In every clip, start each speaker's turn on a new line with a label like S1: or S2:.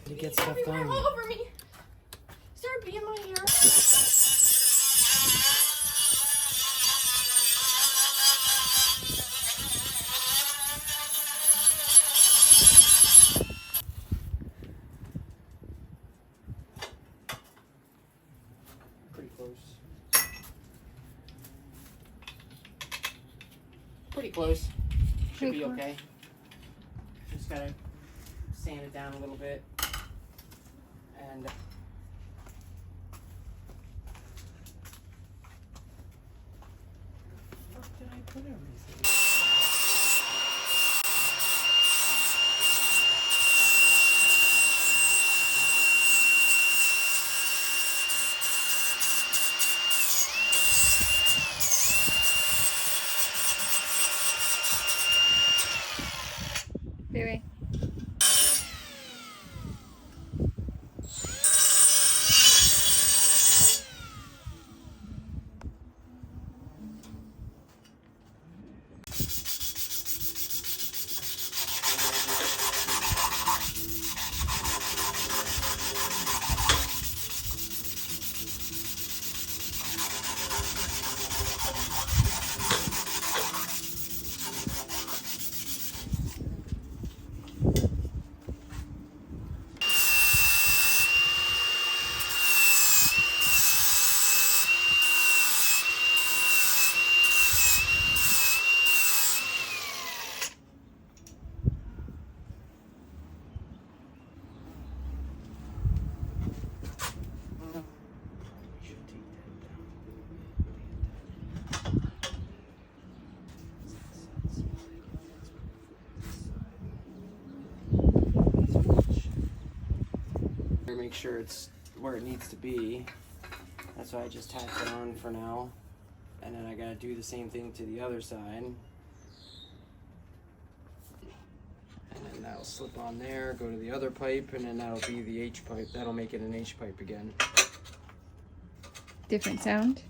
S1: To get stuff done.
S2: All over me. Is there a bee in my hair?
S1: Pretty close. Pretty close. Should be okay. Just gotta sand it down a little bit. And where did I put everything?
S3: Baby.
S1: Make sure it's where it needs to be. That's why I just tacked it on for now. And then I gotta do the same thing to the other side. And then that'll slip on there, go to the other pipe, and then that'll be the H pipe. That'll make it an H pipe again.
S3: Different sound?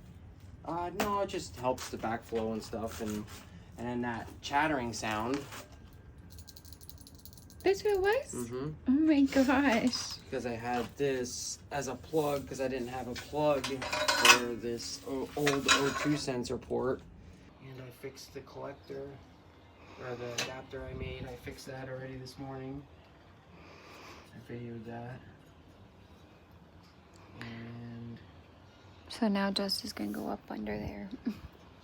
S1: No, it just helps the backflow and stuff, and then that chattering sound.
S3: That's what it was?
S1: Mm-hmm.
S3: Oh my gosh.
S1: Because I had this as a plug, because I didn't have a plug for this old O2 sensor port. And I fixed the collector, or the adapter I made. I fixed that already this morning. I videoed that. And
S3: So now Dust is gonna go up under there.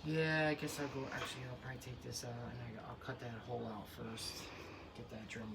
S1: yeah, I guess I'll go, actually I'll probably take this out and I'll cut that hole out first. Get that drum.